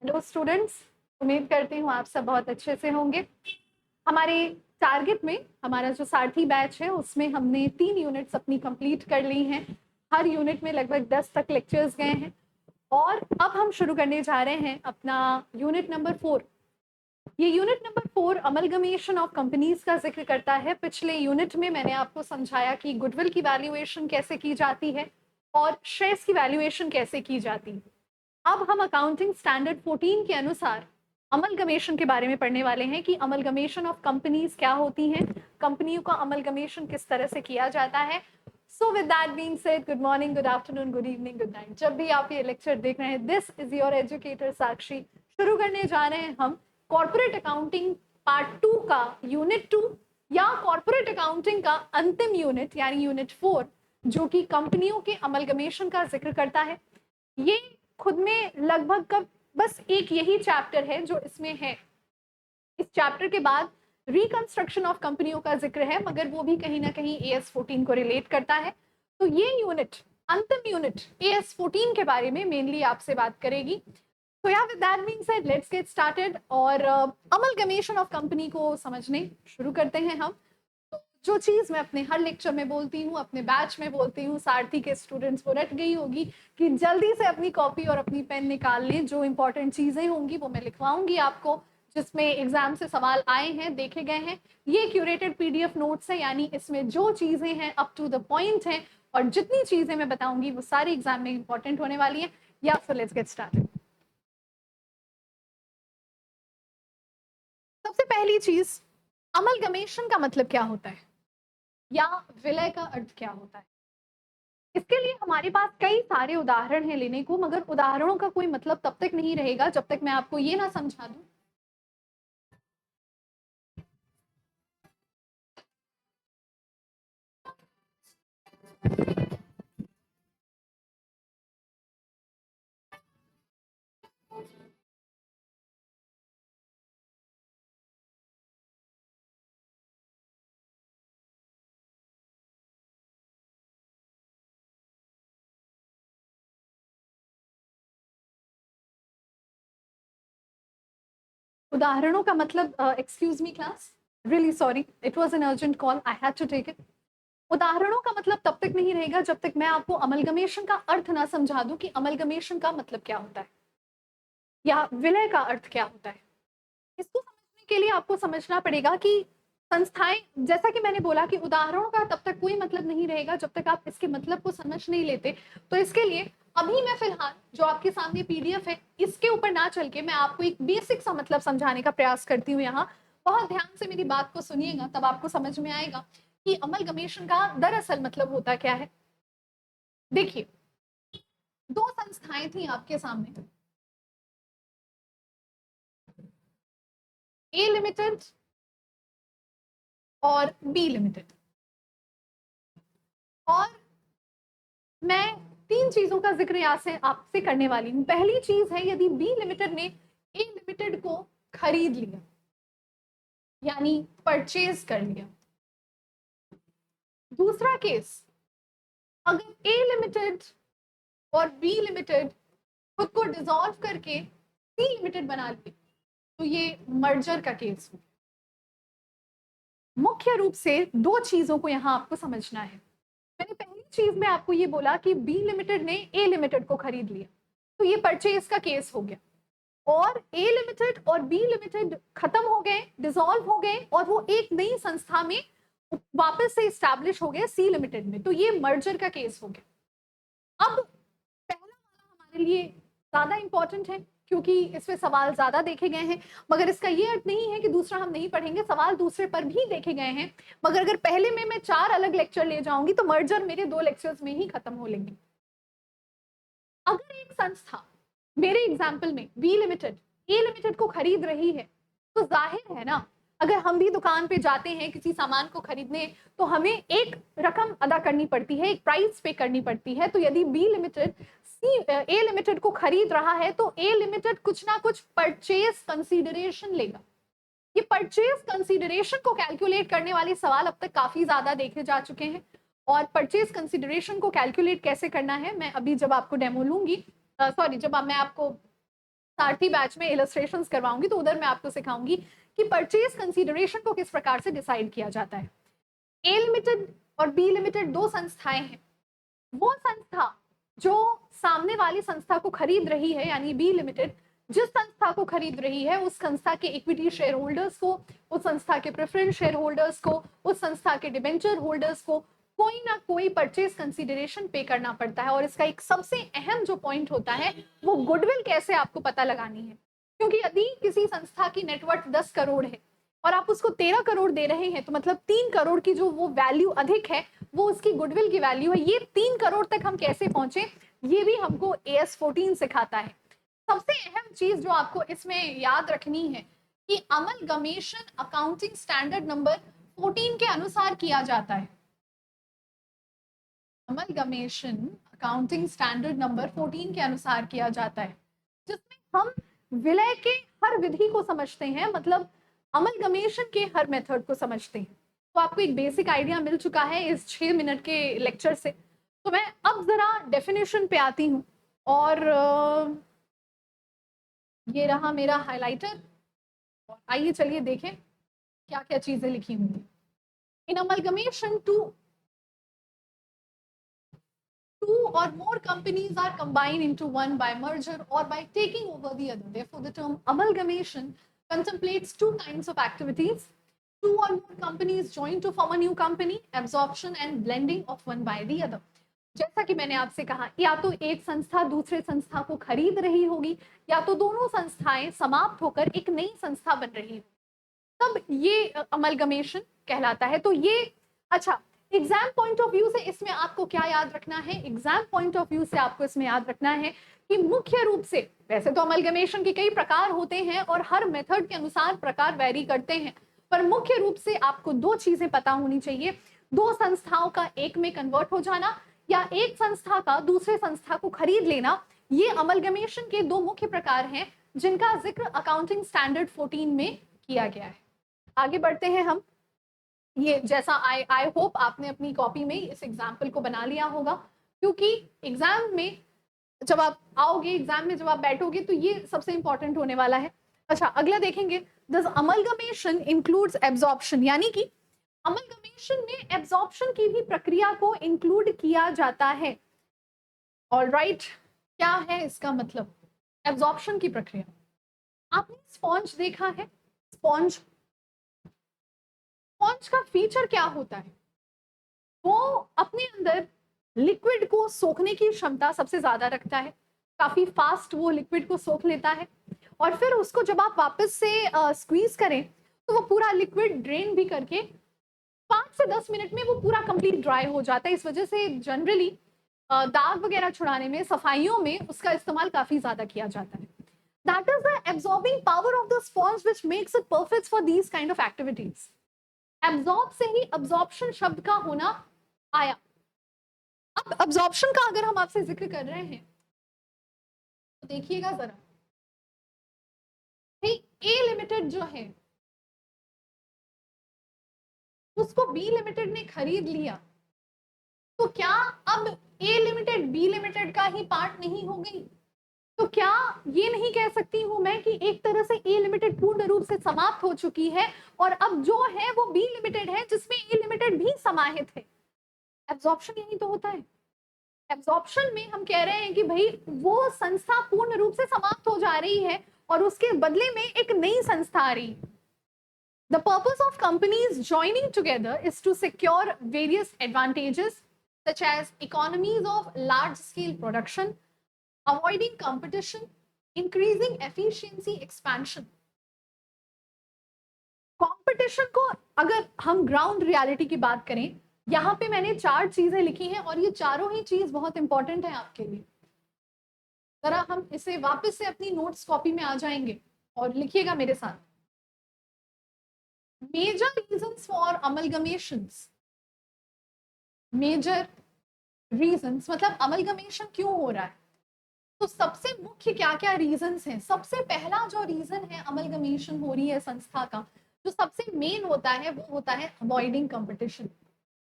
Hello students, उम्मीद करती हूँ आप सब बहुत अच्छे से होंगे। हमारे टारगेट में हमारा जो सारथी बैच है उसमें हमने 3 यूनिट्स अपनी कंप्लीट कर ली हैं। हर यूनिट में लगभग 10 तक लेक्चर्स गए हैं और अब हम शुरू करने जा रहे हैं अपना यूनिट नंबर 4। ये unit number 4 amalgamation of companies का जिक्र करता है। पिछले यूनिट में मैंने आपको समझाया कि गुडविल की वैल्यूएशन कैसे की जाती है और शेयर्स की वैल्यूएशन कैसे की जाती है। अब हम अकाउंटिंग स्टैंडर्ड 14 के अनुसार अमलगमेशन के बारे में पढ़ने वाले हैं कि अमलगमेशन ऑफ कंपनीज क्या होती हैं, कंपनियों का अमलगमेशन किस तरह से किया जाता है। So with that being said, good morning, good afternoon, good evening, good night. जब भी आप ये लेक्चर देख रहे हैं, दिस इज योर एजुकेटर साक्षी। शुरू करने जा रहे हैं हम कॉर्पोरेट अकाउंटिंग पार्ट 2 का यूनिट 2 या कॉर्पोरेट अकाउंटिंग का अंतिम यूनिट यानी यूनिट 4, जो कि कंपनियों के अमलगमेशन का जिक्र करता है। ये खुद में लगभग कब बस एक यही चैप्टर है जो इसमें है। इस चैप्टर के बाद रिकंस्ट्रक्शन ऑफ कंपनियों का जिक्र है, मगर वो भी कहीं ना कहीं AS14 को रिलेट करता है। तो ये यूनिट, अंतिम यूनिट AS14 के बारे में मेनली आपसे बात करेगी। तो या with that being said, let's get started और अमलगमेशन ऑफ कंपनी को समझने शुरू करते हैं हम। जो चीज मैं अपने हर लेक्चर में बोलती हूँ, अपने बैच में बोलती हूँ, सारथी के स्टूडेंट्स को रट गई होगी कि जल्दी से अपनी कॉपी और अपनी पेन निकाल लें। जो इंपॉर्टेंट चीजें होंगी वो मैं लिखवाऊंगी आपको, जिसमें एग्जाम से सवाल आए हैं, देखे गए हैं। ये क्यूरेटेड PDF नोट्स है, यानी इसमें जो चीजें हैं अप टू द पॉइंट है और जितनी चीजें मैं बताऊंगी वो सारी एग्जाम में इंपॉर्टेंट होने वाली है। या फिर लेट्स गेट स्टार्टेड। सबसे पहली चीज, अमलगमेशन का मतलब क्या होता है या विलय का अर्थ क्या होता है। इसके लिए हमारे पास कई सारे उदाहरण हैं लेने को, मगर उदाहरणों का कोई मतलब तब तक नहीं रहेगा जब तक मैं आपको ये ना समझा दूं उदाहरणों का मतलब। Excuse me class, really sorry, it was an urgent call, I had to take it. उदाहरणों का मतलब तब तक नहीं रहेगा जब तक मैं आपको अमलगमेशन का अर्थ ना समझा दूं कि अमलगमेशन का मतलब क्या होता है या विलय का अर्थ क्या होता है। इसको समझने के लिए आपको समझना पड़ेगा कि संस्थाएं, जैसा कि मैंने बोला कि उदाहरणों का तब तक कोई मतलब नहीं रहेगा जब तक आप इसके मतलब को समझ नहीं लेते। तो इसके लिए अभी मैं फिलहाल जो आपके सामने PDF है, इसके ऊपर ना चल के मैं आपको एक बेसिक सा मतलब समझाने का प्रयास करती हूँ। यहाँ बहुत ध्यान से मेरी बात को सुनिएगा, तब आपको समझ में आएगा कि अमलगमेशन का दरअसल मतलब होता क्या है। देखिए, दो संस्थाएं थी आपके सामने, A लिमिटेड और B लिमिटेड। और मैं 3 चीजों का जिक्र यहाँ से आपसे करने वाली हूँ। पहली चीज है, यदि B लिमिटेड ने A लिमिटेड को खरीद लिया यानी परचेज कर लिया। दूसरा केस, अगर A लिमिटेड और B लिमिटेड खुद को डिसॉल्व करके C लिमिटेड बना ले, तो ये मर्जर का केस हो। मुख्य रूप से दो चीजों को यहाँ आपको समझना है। मैंने पहली चीज में आपको ये बोला कि B लिमिटेड ने A लिमिटेड को खरीद लिया, तो ये परचेज का केस हो गया। और A लिमिटेड और B लिमिटेड खत्म हो गए, डिसॉल्व हो गए और वो एक नई संस्था में वापस से इस्टेब्लिश हो गए C लिमिटेड में, तो ये मर्जर का केस हो गया। अब पहला वाला हमारे लिए ज्यादा इंपॉर्टेंट है क्योंकि इसमें सवाल ज्यादा देखे गए हैं, मगर इसका ये अर्थ नहीं है कि दूसरा हम नहीं पढ़ेंगे, सवाल दूसरे पर भी देखे गए हैं। मगर अगर पहले में मैं 4 अलग लेक्चर ले जाऊंगी तो मर्जर मेरे 2 लेक्चर्स में ही खत्म हो लेंगे। अगर एक संस्था, मेरे एग्जाम्पल में B लिमिटेड A लिमिटेड को खरीद रही है, तो जाहिर है ना, अगर हम भी दुकान पे जाते हैं किसी सामान को खरीदने, तो हमें एक रकम अदा करनी पड़ती है, एक प्राइस पे करनी पड़ती है। तो यदि B लिमिटेड A लिमिटेड को खरीद रहा है तो A लिमिटेड कुछ ना कुछ परचेज कंसीडरेशन लेगा। ये परचेज कंसीडरेशन को कैलकुलेट करने वाले सवाल अब तक काफी ज्यादा देखे जा चुके हैं। और परचेज कंसीडरेशन को कैलकुलेट कैसे करना है, मैं अभी जब आपको डेमो लूंगी, सॉरी, जब मैं आपको सारथी बैच में इलस्ट्रेशंस करवाऊंगी, तो उधर मैं आपको सिखाऊंगी कि परचेज कंसीडरेशन को किस प्रकार से डिसाइड किया जाता है। ए लिमिटेड और बी लिमिटेड दो संस्थाएं हैं। वो संस्था जो सामने वाली संस्था को खरीद रही है, यानी बी लिमिटेड जिस संस्था को खरीद रही है, उस संस्था के इक्विटी शेयर होल्डर्स को, उस संस्था के प्रेफरेंस शेयर होल्डर्स को, उस संस्था के डिबेंचर होल्डर्स को कोई ना कोई परचेज कंसीडरेशन पे करना पड़ता है। और इसका एक सबसे अहम जो पॉइंट होता है वो गुडविल कैसे आपको पता लगानी है, क्योंकि यदि किसी संस्था की नेटवर्थ 10 करोड़ है और आप उसको 13 करोड़ दे रहे हैं, तो मतलब 3 करोड़ की जो वो वैल्यू अधिक है वो उसकी गुडविल की वैल्यू है। ये 3 करोड़ तक हम कैसे पहुंचे, ये भी हमको AS14 सिखाता है। सबसे अहम चीज जो आपको इसमें याद रखनी है कि अमलगमेशन अकाउंटिंग स्टैंडर्ड नंबर 14 के अनुसार किया जाता है। अमलगमेशन अकाउंटिंग स्टैंडर्ड नंबर 14 के अनुसार किया जाता है, जिसमें हम विलय के हर विधि को समझते हैं, मतलब अमलगमेशन के हर मेथड को समझते हैं। तो आपको एक बेसिक आइडिया मिल चुका है इस 6 मिनट के लेक्चर से। तो मैं अब जरा डेफिनेशन पे आती हूँ, और ये रहा मेरा हाइलाइटर, और आइए चलिए देखें क्या क्या चीजें लिखी हुई। इन amalgamation two or more companies are combined into one by merger or by taking over the other. Therefore, the term amalgamation contemplates two kinds of activities. Two or more companies join to form a new company, absorption and blending of one by the other. जैसा कि मैंने आपसे कहा, या तो एक संस्था दूसरे संस्था को खरीद रही होगी, या तो दोनों संस्थाएं समाप्त होकर एक नई संस्था बन रही होगी, तब ये अमलगमेशन कहलाता है। तो ये अच्छा, एग्जाम पॉइंट ऑफ व्यू से इसमें आपको क्या याद रखना है, एग्जाम पॉइंट ऑफ व्यू से आपको इसमें याद रखना है कि मुख्य रूप से, वैसे तो अमलगमेशन के कई प्रकार होते हैं और हर मेथड के अनुसार प्रकार वैरी करते हैं, पर मुख्य रूप से आपको दो चीजें पता होनी चाहिए। दो संस्थाओं का एक में कन्वर्ट हो जाना, या एक संस्था का दूसरे संस्था को खरीद लेना, ये अमलगमेशन के दो मुख्य प्रकार हैं जिनका जिक्र अकाउंटिंग स्टैंडर्ड 14 में किया गया है। आगे बढ़ते हैं हम। ये जैसा आई होप आपने अपनी कॉपी में इस एग्जाम्पल को बना लिया होगा, क्योंकि एग्जाम में जब आप आओगे, एग्जाम में जब आप बैठोगे, तो ये सबसे इंपॉर्टेंट होने वाला है। अच्छा, अगला देखेंगे, दिस अमलगमेशन इंक्लूड्स एब्जॉर्प्शन, यानी कि अमलगमेशन में एब्जॉर्प्शन की भी प्रक्रिया को इंक्लूड किया जाता है। ऑलराइट, क्या है इसका मतलब एब्जॉर्प्शन की प्रक्रिया? आपने स्पॉन्ज देखा है? स्पॉन्ज का फीचर क्या होता है? वो अपने अंदर लिक्विड को सोखने की क्षमता सबसे ज्यादा रखता है, काफी फास्ट वो लिक्विड को सोख लेता है, और फिर उसको जब आप वापस से स्क्वीज करें तो वो पूरा लिक्विड ड्रेन भी करके 5 से 10 मिनट में वो पूरा कंप्लीट ड्राई हो जाता है। इस वजह से जनरली दाग वगैरह छुड़ाने में, सफाइयों में उसका इस्तेमाल काफी ज्यादा किया जाता है। That is the absorbing power of the sponge which makes it perfect for these kind of activities. Absorb से ही absorption शब्द का होना आया। अब absorption का अगर हम आपसे जिक्र कर रहे हैं तो देखिएगा जरा, ए लिमिटेड जो है उसको बी लिमिटेड ने खरीद लिया, तो क्या अब ए लिमिटेड बी लिमिटेड का ही पार्ट नहीं हो गई? तो क्या ये नहीं कह सकती हूं मैं कि एक तरह से ए लिमिटेड पूर्ण रूप से समाप्त हो चुकी है और अब जो है वो बी लिमिटेड है जिसमें ए लिमिटेड भी समाहित है? एब्जॉर्प्शन यही तो होता है। एब्जॉर्प्शन में हम कह रहे हैं कि भाई वो संस्था पूर्ण रूप से समाप्त हो जा रही है और उसके बदले में एक नई संस्था आ रही है। The purpose of companies joining together is to secure various advantages such as economies of large scale production, avoiding competition, increasing efficiency, expansion. Competition को अगर हम ग्राउंड रियलिटी की बात करें, यहाँ पे मैंने 4 चीजें लिखी हैं और ये चारों ही चीज बहुत इंपॉर्टेंट है आपके लिए। जरा हम इसे वापस से अपनी नोट्स कॉपी में आ जाएंगे और लिखिएगा मेरे साथ। Major reasons for amalgamations, major reasons मतलब अमलगमेशन क्यों हो रहा है, तो सबसे मुख्य क्या क्या रीजंस हैं? सबसे पहला जो रीजन है अमलगमेशन हो रही है संस्था का, जो सबसे मेन होता है वो होता है अवॉइडिंग कंपटीशन।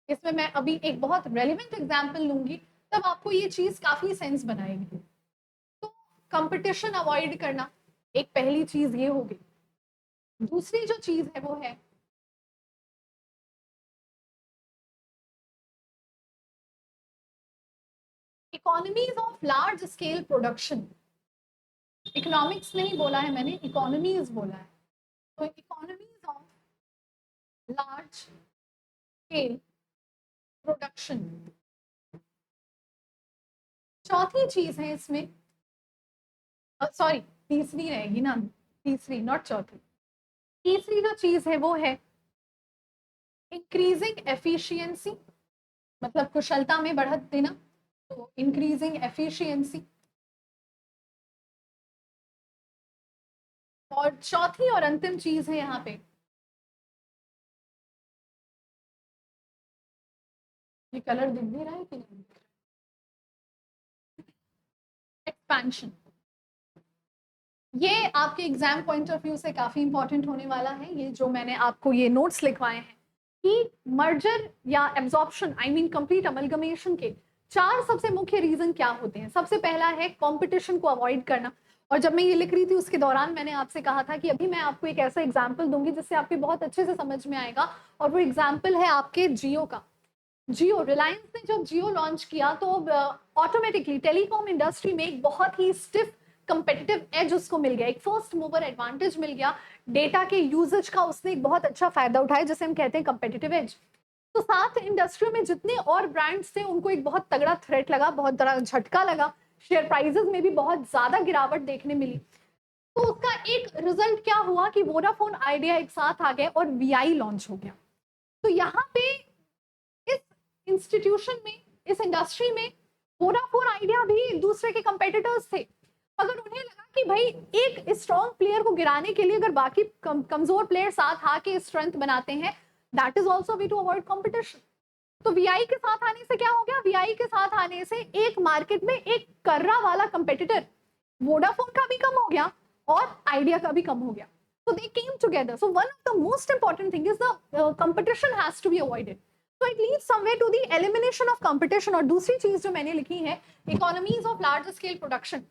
इसमें मैं अभी एक बहुत रेलिवेंट एग्जांपल लूंगी, तब आपको ये चीज काफी सेंस बनाएगी। तो कंपटीशन अवॉइड करना, एक पहली चीज ये होगी। दूसरी जो चीज है वो है economies of large scale production. Economics नहीं बोला है मैंने, इकोनॉमीज बोला है। तो economies of large scale production चौथी चीज है इसमें, सॉरी तीसरी रहेगी ना, तीसरी नॉट चौथी। तीसरी जो चीज है वो है इंक्रीजिंग एफिशिएंसी, मतलब कुशलता में बढ़त देना, तो इंक्रीजिंग एफिशिएंसी। और चौथी और अंतिम चीज है यहाँ पे ये कलर दिख भी रहा है कि नहीं, एक्सपेंशन। ये आपके एग्जाम पॉइंट ऑफ व्यू से काफी इंपॉर्टेंट होने वाला है। ये जो मैंने आपको ये नोट्स लिखवाए हैं कि मर्जर या absorption, I mean complete amalgamation के 4 सबसे मुख्य रीजन क्या होते हैं। सबसे पहला है कंपटीशन को अवॉइड करना। और जब मैं ये लिख रही थी उसके दौरान मैंने आपसे कहा था कि अभी मैं आपको एक ऐसा एग्जाम्पल दूंगी जिससे आपके बहुत अच्छे से समझ में आएगा, और वो एग्जाम्पल है आपके जियो का। जियो, रिलायंस ने जब जियो लॉन्च किया तो ऑटोमेटिकली टेलीकॉम इंडस्ट्री में एक बहुत ही स्टिफ कंपेटिटिव एज उसको मिल गया, एक फर्स्ट मूवर एडवांटेज मिल गया। डेटा के यूजेज का उसने एक बहुत अच्छा फायदा उठाया, जिसे हम कहते हैं कंपेटिटिव एज। तो साथ इंडस्ट्री में जितने और ब्रांड्स थे उनको एक बहुत तगड़ा थ्रेट लगा, बहुत बड़ा झटका लगा, शेयर प्राइसेस में भी बहुत ज्यादा गिरावट देखने मिली। तो उसका एक रिजल्ट क्या हुआ कि वोडाफोन आइडिया एक साथ आ गए और वीआई लॉन्च हो गया। तो यहाँ पे इस इंस्टीट्यूशन में, इस इंडस्ट्री में वोडाफोन आइडिया भी एक दूसरे के कंपेटिटर्स थे, मगर उन्हें लगा कि भाई एक स्ट्रॉन्ग प्लेयर को गिराने के लिए अगर बाकी कमजोर प्लेयर साथ आके स्ट्रेंथ बनाते हैं, that is also way to avoid competition. तो वीआई के साथ आने से क्या हो गया, वीआई के साथ आने से एक मार्केट में एक कर्रा वाला कंपेटिटर वोडाफोन का भी कम हो गया और आइडिया का भी कम हो गया। So they came together. So one of the most important thing is the competition has to be avoided. So it leads somewhere to the elimination of competition. और दूसरी चीज जो मैंने लिखी है economies of large scale production.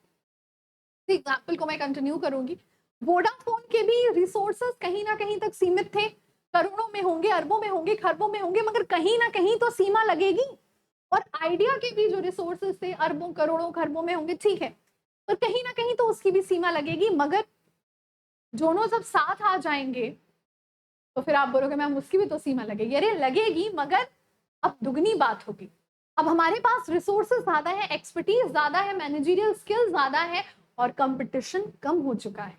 Example को मैं continue करूंगी। वोडाफोन के भी रिसोर्सेस कहीं ना कहीं तक सीमित थे, करोड़ों में होंगे, अरबों में होंगे, खरबों में होंगे, मगर कहीं ना कहीं तो सीमा लगेगी। और आइडिया के भी जो रिसोर्सेस थे अरबों करोड़ों खरबों में होंगे, ठीक है, पर कहीं ना कहीं तो उसकी भी सीमा लगेगी। मगर दोनों जब साथ आ जाएंगे तो फिर आप बोलोगे मैम उसकी भी तो सीमा लगेगी। अरे लगेगी, मगर अब दुगनी बात होगी। अब हमारे पास रिसोर्सेज ज्यादा है, एक्सपर्टीज ज्यादा है, मैनेजरियल स्किल ज्यादा है और कंपटीशन कम हो चुका है।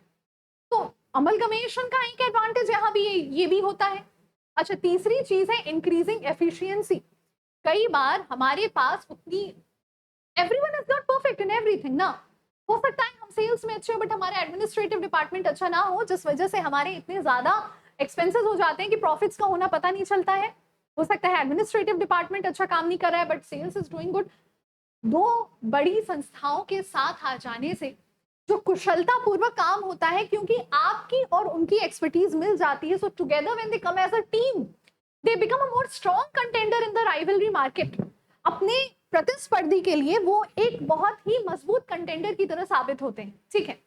तो अमलगमेशन का एक एडवांटेज यहाँ भी ये भी होता है। अच्छा, तीसरी चीज है इंक्रीजिंग एफिशिएंसी। कई बार हमारे पास उतनी, everyone is not perfect in everything ना। हो सकता है हम सेल्स में अच्छे हो बट हमारे एडमिनिस्ट्रेटिव डिपार्टमेंट अच्छा ना हो, जिस वजह से हमारे इतने ज्यादा एक्सपेंसेस हो जाते हैं कि प्रॉफिट्स का होना पता नहीं चलता है। हो सकता है एडमिनिस्ट्रेटिव डिपार्टमेंट अच्छा काम नहीं कर रहा है but sales is doing good. दो बड़ी संस्थाओं के साथ आ जाने से जो कुशलता पूर्वक काम होता है, क्योंकि आपकी और उनकी एक्सपर्टीज मिल जाती है, so together when they come as a team they become a more strong contender in the rivalry market. अपने प्रतिस्पर्धी के लिए वो एक बहुत ही मजबूत कंटेंडर की तरह साबित होते हैं, ठीक है।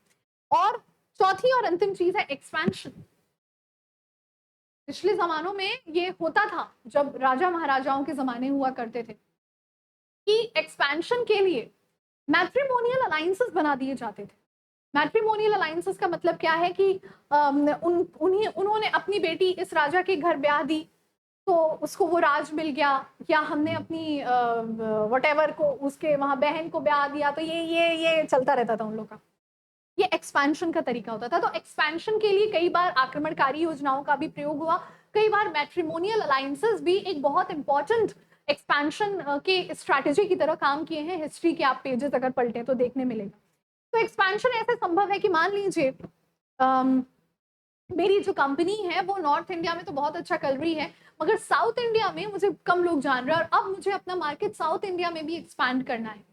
और चौथी और अंतिम चीज है एक्सपेंशन। पिछले जमानों में ये होता था, जब राजा महाराजाओं के जमाने हुआ करते थे, कि एक्सपेंशन के लिए मैट्रिमोनियल अलायंसेस बना दिए जाते थे। मैट्रिमोनियल अलायंसेस का मतलब क्या है कि उन्होंने अपनी बेटी इस राजा के घर ब्याह दी तो उसको वो राज मिल गया, या हमने अपनी वटेवर को उसके वहां बहन को ब्याह दिया, तो ये चलता रहता था उन लोगों का। ये एक्सपेंशन का तरीका होता था। तो एक्सपेंशन के लिए कई बार आक्रमणकारी योजनाओं का भी प्रयोग हुआ, कई बार मैट्रिमोनियल अलायंसेस भी एक बहुत इंपॉर्टेंट एक्सपेंशन के स्ट्रैटेजी की तरह काम किए हैं। हिस्ट्री के आप पेजेस अगर पलटे तो देखने मिलेगा। तो एक्सपेंशन ऐसे संभव है कि मान लीजिए मेरी जो कंपनी है वो नॉर्थ इंडिया में तो बहुत अच्छा कर रही है, मगर साउथ इंडिया में मुझे कम लोग जान रहे हैं और अब मुझे अपना मार्केट साउथ इंडिया में भी एक्सपैंड करना है।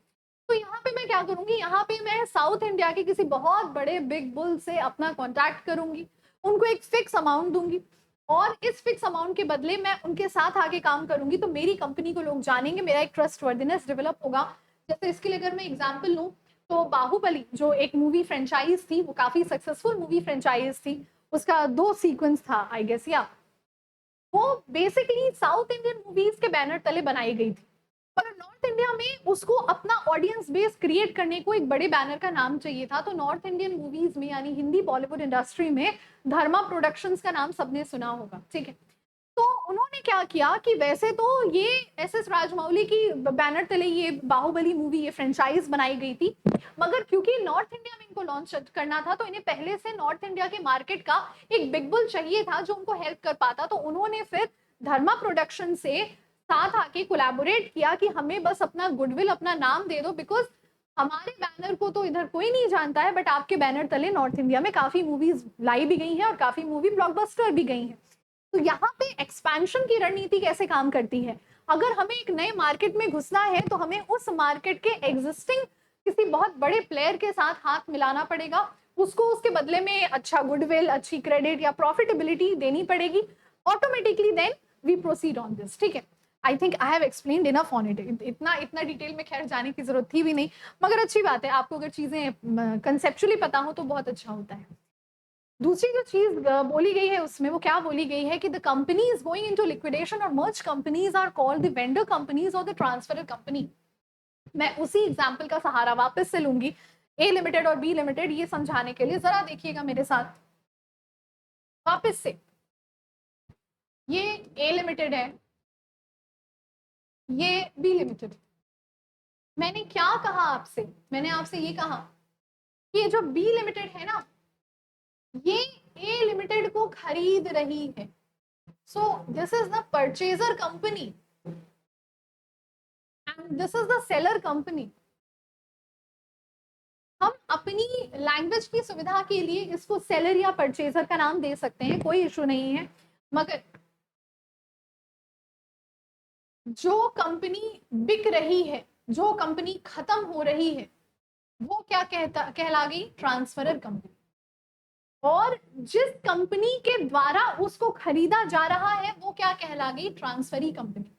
तो यहाँ पे मैं क्या करूंगी, यहाँ पे मैं साउथ इंडिया के किसी बहुत बड़े बिग बुल से अपना कॉन्टैक्ट करूंगी, उनको एक फिक्स अमाउंट दूंगी और इस फिक्स अमाउंट के बदले मैं उनके साथ आके काम करूंगी। तो मेरी कंपनी को लोग जानेंगे, मेरा एक ट्रस्ट वर्दिनेस डेवलप होगा। जैसे इसके लिए अगर मैं एग्जाम्पल लूँ तो बाहुबली जो एक मूवी फ्रेंचाइज थी, वो काफी सक्सेसफुल मूवी फ्रेंचाइज थी, उसका 2 सीक्वेंस था आई गेस, या वो बेसिकली साउथ इंडियन मूवीज के बैनर तले बनाई गई थी, पर नॉर्थ इंडिया में उसको अपना ऑडियंस बेस क्रिएट करने को एक बड़े बैनर का नाम चाहिए था। तो नॉर्थ इंडियन मूवीज में यानी हिंदी बॉलीवुड इंडस्ट्री में धर्मा प्रोडक्शंस का नाम सबने सुना होगा, ठीक है। तो उन्होंने क्या किया कि वैसे तो ये एस राजमौली की बैनर तले ये बाहुबली मूवी, ये फ्रेंचाइज बनाई गई थी, मगर क्योंकि नॉर्थ इंडिया में इनको लॉन्च करना था तो इन्हें पहले से नॉर्थ इंडिया के मार्केट का एक बिग बुल चाहिए था जो उनको हेल्प कर पाता। तो उन्होंने फिर धर्मा प्रोडक्शन से साथ आके कोलैबोरेट किया कि हमें बस अपना गुडविल, अपना नाम दे दो, बिकॉज हमारे बैनर को तो इधर कोई नहीं जानता है, बट आपके बैनर तले नॉर्थ इंडिया में काफी मूवीज लाई भी गई हैं और काफी मूवी ब्लॉकबस्टर भी गई हैं। तो यहाँ पे एक्सपेंशन की रणनीति कैसे काम करती है, अगर हमें एक नए मार्केट में घुसना है तो हमें उस मार्केट के एग्जिस्टिंग किसी बहुत बड़े प्लेयर के साथ हाथ मिलाना पड़ेगा, उसको उसके बदले में अच्छा गुडविल, अच्छी क्रेडिट या प्रॉफिटेबिलिटी देनी पड़ेगी, automatically then we proceed on this, ठीक है। I think I have explained enough on it, इतना डिटेल में खैर जाने की जरूरत थी भी नहीं, मगर अच्छी बात है, आपको अगर चीजें कंसेप्चुअली पता हो तो बहुत अच्छा होता है। दूसरी जो चीज बोली गई है उसमें, वो क्या बोली गई है कि the companies going into liquidation और merge companies are called the vendor companies और द ट्रांसफर कंपनी। मैं उसी एग्जांपल का सहारा वापस से लूंगी, ए लिमिटेड और बी लिमिटेड, ये समझाने के लिए जरा देखिएगा मेरे साथ वापस से। ये ए लिमिटेड है, ये बी लिमिटेड। मैंने क्या कहा आपसे, मैंने आपसे ये कहा कि ये जो बी लिमिटेड है ना, ये ए लिमिटेड को खरीद रही है। So this is the purchaser company and this is the seller company. हम अपनी लैंग्वेज की सुविधा के लिए इसको सेलर या परचेजर का नाम दे सकते हैं, कोई इशू नहीं है, मगर जो कंपनी बिक रही है, जो कंपनी खत्म हो रही है, वो क्या कहला गई, ट्रांसफरर कंपनी। और जिस कंपनी के द्वारा उसको खरीदा जा रहा है वो क्या कहला गई, ट्रांसफरी कंपनी।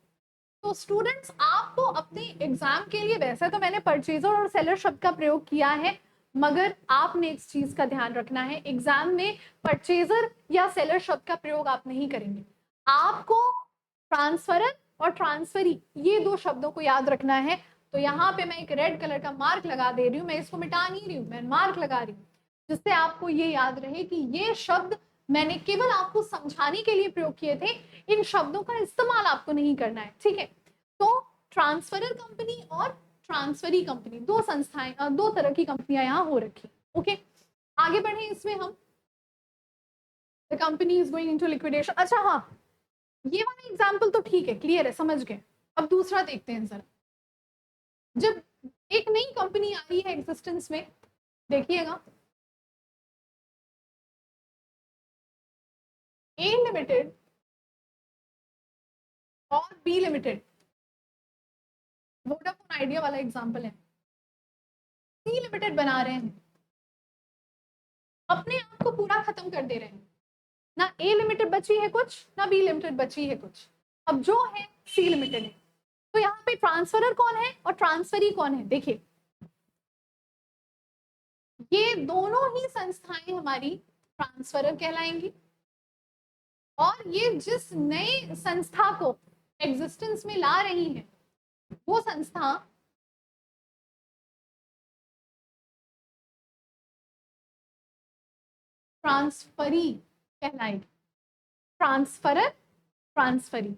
तो स्टूडेंट्स, आपको अपने एग्जाम के लिए, वैसे तो मैंने परचेजर और सेलर शब्द का प्रयोग किया है, मगर आपने इस चीज का ध्यान रखना है, एग्जाम में परचेजर या सेलर शब्द का प्रयोग आप नहीं करेंगे, आपको ट्रांसफरर और ट्रांसफरी ये 2 शब्दों को याद रखना है। तो यहाँ पे मैं एक रेड कलर का मार्क लगा दे रही हूँ, मैं इसको मिटा नहीं रही हूँ, मैं मार्क लगा रही हूँ, जिससे आपको ये याद रहे कि ये शब्द मैंने केवल आपको समझाने के लिए प्रयोग किए थे, इन शब्दों का इस्तेमाल आपको नहीं करना है, ठीक है। तो ट्रांसफरर कंपनी और ट्रांसफरी कंपनी, 2 संस्थाएं, 2 तरह की कंपनियां यहाँ हो रखी, ओके। आगे बढ़े इसमें हम, the company is going into liquidation. अच्छा हाँ, ये वाला एग्जाम्पल तो ठीक है, क्लियर है, समझ गए। अब दूसरा देखते हैं जरा, जब एक नई कंपनी आ रही है एग्जिस्टेंस में, देखिएगा ए लिमिटेड और बी लिमिटेड, वोडाफोन आइडिया वाला एग्जांपल है, सी लिमिटेड बना रहे हैं, अपने आप को पूरा खत्म कर दे रहे हैं, ना ए लिमिटेड बची है कुछ, ना बी लिमिटेड बची है कुछ, अब जो है सी लिमिटेड है। तो यहाँ पे ट्रांसफरर कौन है और ट्रांसफरी कौन है, देखिए ये दोनों ही संस्थाएं हमारी ट्रांसफरर कहलाएंगी, और ये जिस नए संस्था को एग्जिस्टेंस में ला रही है वो संस्था ट्रांसफरी कहलाएगी, ट्रांसफरर, ट्रांसफरी।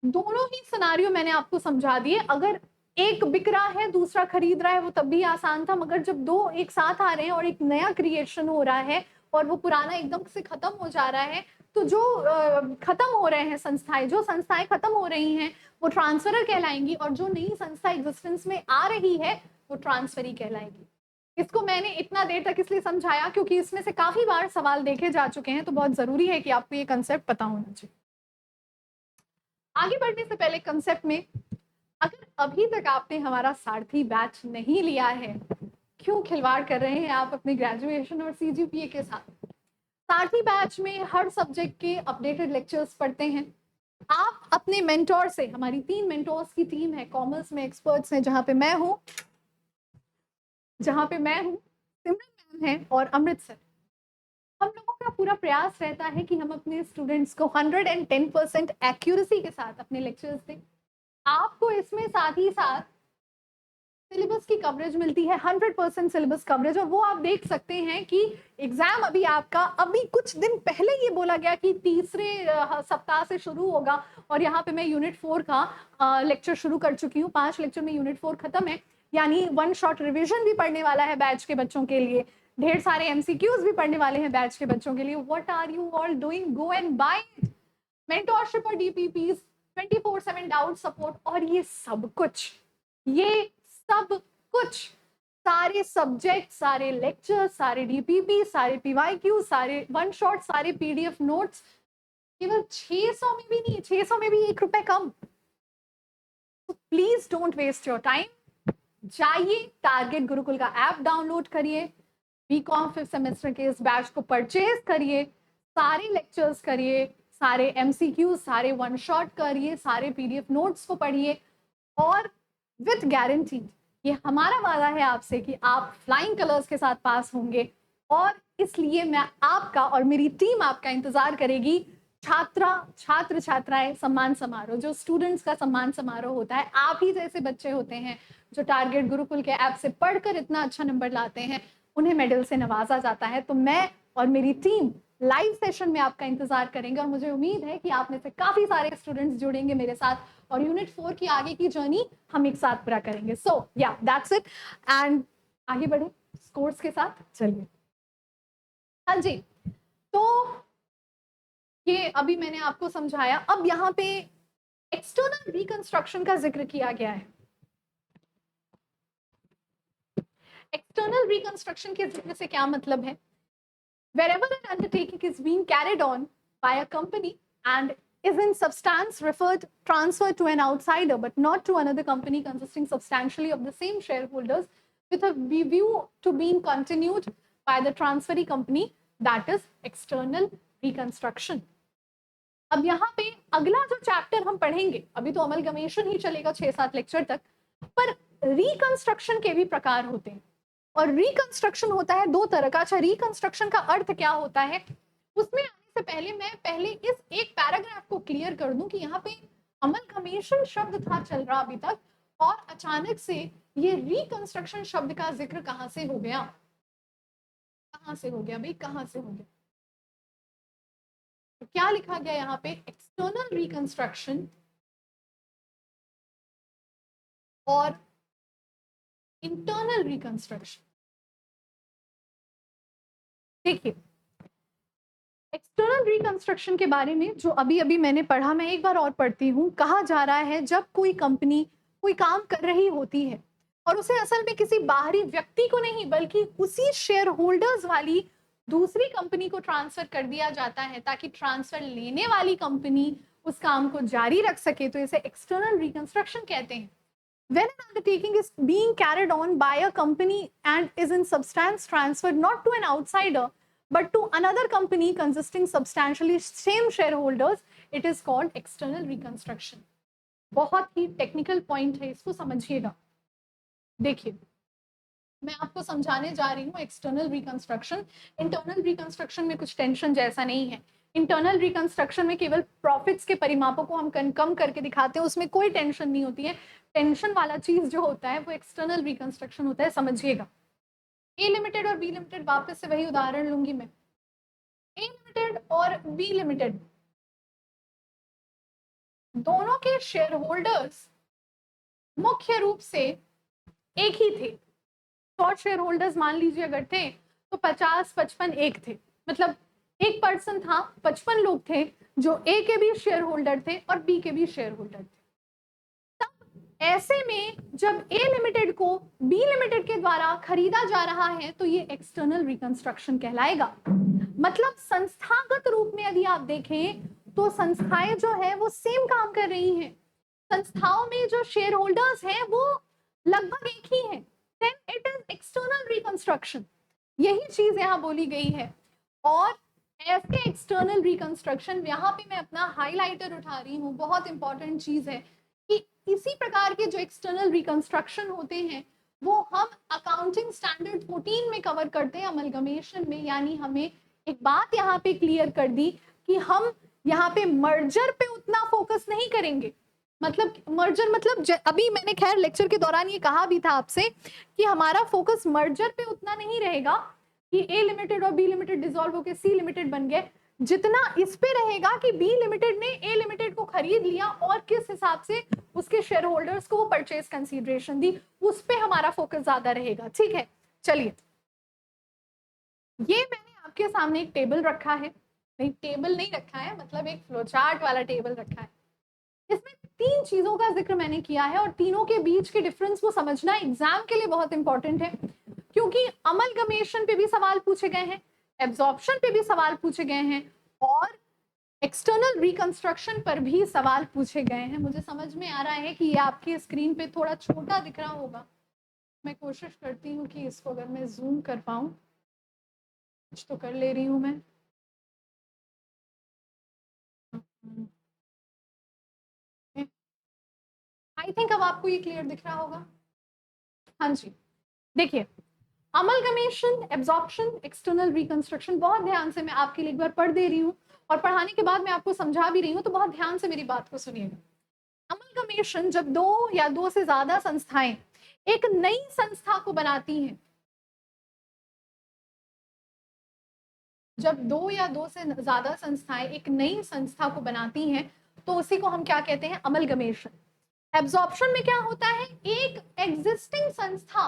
दोनों ही सिनारियो मैंने आपको समझा दिए, अगर एक बिक रहा है दूसरा खरीद रहा है वो तब भी आसान था, मगर जब 2 एक साथ आ रहे हैं और एक नया क्रिएशन हो रहा है और वो पुराना एकदम से खत्म हो जा रहा है, तो जो खत्म हो रहे हैं संस्थाएं, जो संस्थाएं खत्म हो रही हैं वो ट्रांसफरर कहलाएंगी, और जो नई संस्था एग्जिस्टेंस में आ रही है वो ट्रांसफरी कहलाएगी। इसको मैंने इतना देर तक इसलिए समझाया क्योंकि इसमें से काफी बार सवाल देखे जा चुके हैं, तो बहुत जरूरी है कि आपको ये कंसेप्ट पता होना चाहिए। आगे बढ़ने से पहले कंसेप्ट में, अगर अभी तक आपने हमारा सारथी बैच नहीं लिया है, क्यों खिलवाड़ कर रहे हैं आप अपने ग्रेजुएशन और सीजीपीए के साथ। सारथी बैच में हर सब्जेक्ट के अपडेटेड लेक्चर्स पढ़ते हैं, आप अपने मेंटोर से, हमारी 3 मेंटोर्स की टीम है, कॉमर्स में एक्सपर्ट्स हैं जहां पे मैं हूं, जहाँ पे मैं हूँ, सिमरन मैम है और अमृत सर। हम लोगों का पूरा प्रयास रहता है कि हम अपने स्टूडेंट्स को 110% एक्यूरेसी के साथ अपने लेक्चर्स दें। आपको इसमें साथ ही साथ सिलेबस की कवरेज मिलती है, 100% सिलेबस कवरेज। और वो आप देख सकते हैं कि एग्जाम अभी आपका अभी कुछ दिन पहले ये बोला गया कि तीसरे सप्ताह से शुरू होगा, और यहाँ पे मैं यूनिट 4 का लेक्चर शुरू कर चुकी हूँ। 5 लेक्चर में यूनिट 4 खत्म है, यानी 1 शॉट रिविजन भी पढ़ने वाला है बैच के बच्चों के लिए, ढेर सारे एमसीक्यूज भी पढ़ने वाले हैं बैच के बच्चों के लिए। What are you all doing? Go and buy it. Mentorship और डीपीपीज, 24/7 डाउट सपोर्ट, और ये सब कुछ, ये सब कुछ, सारे सब्जेक्ट, सारे लेक्चर, सारे डीपीपी, सारे पीवाईक्यू, सारे 1 शॉट, सारे पीडीएफ नोट्स, केवल 600 में भी नहीं, 600 में भी 1 रुपए कम। Please don't waste your time. जाइए टारगेट गुरुकुल का ऐप डाउनलोड करिए, बीकॉम 5th सेमेस्टर के इस बैच को परचेज करिए, सारे लेक्चर्स करिए, सारे एमसीक्यू, सारे 1 शॉट करिए, सारे पीडीएफ नोट्स को पढ़िए, और विथ गारंटी ये हमारा वादा है आपसे कि आप फ्लाइंग कलर्स के साथ पास होंगे। और इसलिए मैं आपका और मेरी टीम आपका इंतजार करेगी। छात्र छात्राएं सम्मान समारोह, जो स्टूडेंट्स का सम्मान समारोह होता है, आप ही जैसे बच्चे होते हैं जो टारगेट गुरुकुल के ऐप से पढ़कर इतना अच्छा नंबर लाते हैं, उन्हें मेडल से नवाजा जाता है। तो मैं और मेरी टीम लाइव सेशन में आपका इंतजार करेंगे, और मुझे उम्मीद है कि आप में से काफी सारे स्टूडेंट्स जुड़ेंगे मेरे साथ, और यूनिट 4 की आगे की जर्नी हम एक साथ पूरा करेंगे। सो या दैट्स इट, एंड आगे बढ़े स्कोर्स के साथ। चलिए, हाँ जी, तो ये अभी मैंने आपको समझाया। अब यहाँ पे एक्सटर्नल रिकंस्ट्रक्शन का जिक्र किया गया है। एक्सटर्नल रिकंस्ट्रक्शन के जिक्र से क्या मतलब है? Wherever an undertaking is being carried on by a company and is in substance transferred to an outsider, but not to another company consisting substantially of the same shareholders, with a view to being continued by the transferee company, that is external reconstruction. अब यहाँ पे अगला जो chapter हम पढ़ेंगे, अभी तो amalgamation ही चलेगा 6-7 लेक्चर तक, पर रिकंस्ट्रक्शन के भी प्रकार होते हैं। और रिकंस्ट्रक्शन होता है 2 तरह का। अच्छा, रिकंस्ट्रक्शन का अर्थ क्या होता है, उसमें आने से पहले मैं इस एक पैराग्राफ को क्लियर कर दूं कि यहाँ पे अमलगमेशन शब्द था चल रहा अभी तक, और अचानक से ये रिकंस्ट्रक्शन शब्द का जिक्र कहाँ से हो गया? कहाँ से हो गया भाई, कहाँ से हो गया? तो क्या लिखा गया यहाँ पे? एक्सटर्नल रिकंस्ट्रक्शन और इंटरनल रिकंस्ट्रक्शन। देखिए, एक्सटर्नल रिकंस्ट्रक्शन के बारे में जो अभी अभी मैंने पढ़ा, मैं एक बार और पढ़ती हूँ। कहा जा रहा है जब कोई कंपनी कोई काम कर रही होती है और उसे असल में किसी बाहरी व्यक्ति को नहीं बल्कि उसी शेयर होल्डर्स वाली दूसरी कंपनी को ट्रांसफर कर दिया जाता है ताकि ट्रांसफर लेने वाली कंपनी उस काम को जारी रख सके, तो इसे एक्सटर्नल रिकंस्ट्रक्शन कहते हैं। When an undertaking is being carried on by a company and is in substance transferred not to an outsider but to another company consisting substantially same shareholders, it is called external reconstruction. बहुत ही technical point है, इसको समझिएगा। देखिए, मैं आपको समझाने जा रही हूँ एक्सटर्नल रिकंस्ट्रक्शन। इंटरनल रिकंस्ट्रक्शन में कुछ टेंशन जैसा नहीं है। इंटरनल रिकंस्ट्रक्शन में केवल प्रॉफिट्स के परिमापों को हम कम करके दिखाते हैं, उसमें कोई टेंशन नहीं होती है। टेंशन वाला चीज जो होता है वो एक्सटर्नल रिकंस्ट्रक्शन होता है, समझिएगा। ए लिमिटेड और बी लिमिटेड, वापस से वही उदाहरण लूंगी मैं। ए लिमिटेड और बी लिमिटेड दोनों के शेयर होल्डर्स मुख्य रूप से एक ही थे। शॉर्ट शेयर होल्डर्स मान लीजिए अगर थे तो 50-55 एक थे, मतलब एक पर्सन था, 55 लोग थे जो ए के भी शेयर होल्डर थे और बी के भी शेयर होल्डर थे। तब ऐसे में जब ए लिमिटेड को बी लिमिटेड के द्वारा खरीदा जा रहा है तो ये एक्सटर्नल रिकंस्ट्रक्शन कहलाएगा। मतलब संस्थागत रूप में यदि आप देखें तो संस्थाएं जो है वो सेम काम कर रही हैं, संस्थाओं में जो शेयर होल्डर्स हैं वो लगभग एक ही हैं, then it is external reconstruction। यही चीज यहाँ बोली गई है। और ऐसे एक्सटर्नल रिकंस्ट्रक्शन, यहाँ पे मैं अपना हाइलाइटर उठा रही हूँ, बहुत इंपॉर्टेंट चीज है कि इसी प्रकार के जो एक्सटर्नल रिकंस्ट्रक्शन होते हैं वो हम अकाउंटिंग स्टैंडर्ड रूटीन में कवर करते हैं, अमलगमेशन में। यानी हमें एक बात यहाँ पे क्लियर कर दी कि हम यहाँ पे मर्जर पे उतना फोकस नहीं करेंगे। मतलब मर्जर मतलब अभी मैंने खैर लेक्चर के दौरान ये कहा भी था आपसे कि हमारा फोकस मर्जर पे उतना नहीं रहेगा कि ए लिमिटेड और बी लिमिटेड डिसॉल्व होकर सी लिमिटेड बन गए, जितना इस पे रहेगा कि बी लिमिटेड ने ए लिमिटेड को खरीद लिया और किस हिसाब से उसके शेयर होल्डर्स को वो परचेज कंसीडरेशन दी, उस पे हमारा फोकस ज्यादा रहेगा। ठीक है, चलिए ये मैंने आपके सामने एक टेबल रखा है, नहीं टेबल नहीं रखा है, मतलब एक फ्लोचार्ट वाला टेबल रखा है। इसमें 3 चीजों का जिक्र मैंने किया है और तीनों के बीच के डिफरेंस को समझना एग्जाम के लिए बहुत इंपॉर्टेंट है, क्योंकि अमलगमेशन पे भी सवाल पूछे गए हैं, एब्जॉर्प्शन पे भी सवाल पूछे गए हैं और एक्सटर्नल रिकंस्ट्रक्शन पर भी सवाल पूछे गए हैं। मुझे समझ में आ रहा है कि ये आपकी स्क्रीन पे थोड़ा छोटा दिख रहा होगा, मैं कोशिश करती हूँ कि इसको अगर मैं जूम कर पाऊँ, कुछ तो कर ले रही हूँ मैं। आई थिंक अब आपको ये क्लियर दिख रहा होगा। हाँ जी, देखिए अमलगमेशन, एब्जॉर्प्शन, एक्सटर्नल रिकंस्ट्रक्शन, बहुत ध्यान से मैं आपके लिए एक बार पढ़ दे रही हूँ और पढ़ाने के बाद मैं आपको समझा भी रही हूँ, तो बहुत ध्यान से मेरी बात को सुनिएगा। अमलगमेशन जब 2 या 2 से ज्यादा संस्थाएं एक नई संस्था को बनाती हैं, जब 2 या 2 से ज्यादा संस्थाएं एक नई संस्था को बनाती हैं तो उसी को हम क्या कहते हैं, अमलगमेशन। एब्जॉर्प्शन में क्या होता है, एक एग्जिस्टिंग संस्था,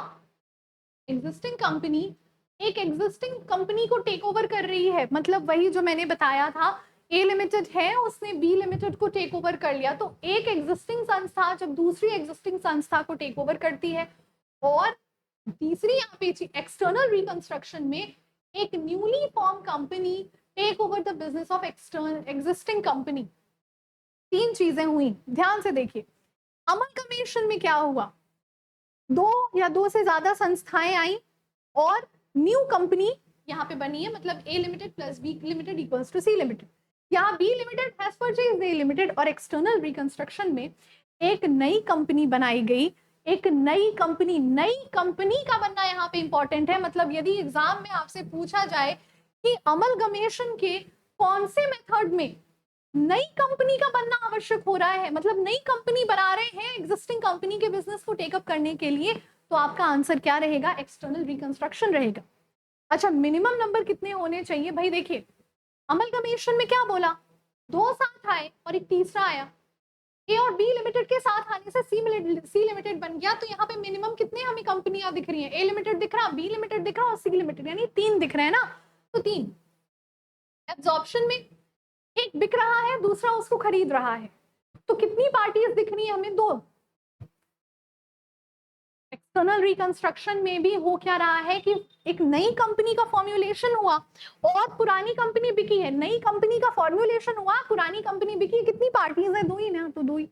एग्जिस्टिंग कंपनी एक एग्जिस्टिंग कंपनी को टेक ओवर कर रही है। मतलब वही जो मैंने बताया था, ए लिमिटेड है, उसने बी लिमिटेड को टेक ओवर कर लिया, तो एक एग्जिस्टिंग संस्था जब दूसरी एग्जिस्टिंग संस्था को टेक ओवर करती है। और तीसरी यहाँ पे एक्सटर्नल रिकंस्ट्रक्शन में एक newly form company take over the business of external existing company. 3 चीजें हुई, ध्यान से देखिए। अमलगमेशन में क्या हुआ, 2 या 2 से ज्यादा संस्थाएं आई और न्यू कंपनी यहाँ पे बनी है, मतलब A limited plus B limited equals to C limited. यहाँ B limited has purchased A limited और एक्सटर्नल रिकंस्ट्रक्शन में एक नई कंपनी बनाई गई। एक नई कंपनी का बनना यहाँ पे इंपॉर्टेंट है। मतलब यदि एग्जाम में आपसे पूछा जाए कि अमलगमेशन के कौन से मेथड में नई कंपनी का बनना आवश्यक हो रहा है, मतलब नई कंपनी बना रहे हैं एग्जिस्टिंग कंपनी के बिजनेस को टेकअप करने के लिए, तो आपका आंसर क्या रहेगा, एक्सटर्नल रिकंस्ट्रक्शन रहेगा। अच्छा, मिनिमम नंबर कितने होने चाहिए भाई, देखिए अमलगमेशन में क्या बोला, 2 साथ आए और एक तीसरा आया, ए और बी लिमिटेड के साथ आने से सी लिमिटेड बन गया, तो यहाँ पे मिनिमम कितने हमें कंपनियां दिख रही हैं, ए लिमिटेड दिख रहा, बी लिमिटेड दिख रहा और सी लिमिटेड, यानी 3 दिख रहे हैं ना, तो 3। एब्जॉर्प्शन में एक बिक रहा है, दूसरा उसको खरीद रहा है, तो कितनी पार्टीज दिख रही है हमें, 2। एक्सटर्नल रिकंस्ट्रक्शन में भी हो क्या रहा है कि एक नई कंपनी का फॉर्म्युलेशन हुआ और पुरानी कंपनी बिकी है, नई कंपनी का फॉर्म्युलेशन हुआ, पुरानी कंपनी बिकी, कितनी पार्टीज है, 2 ही ना, तो 2 ही।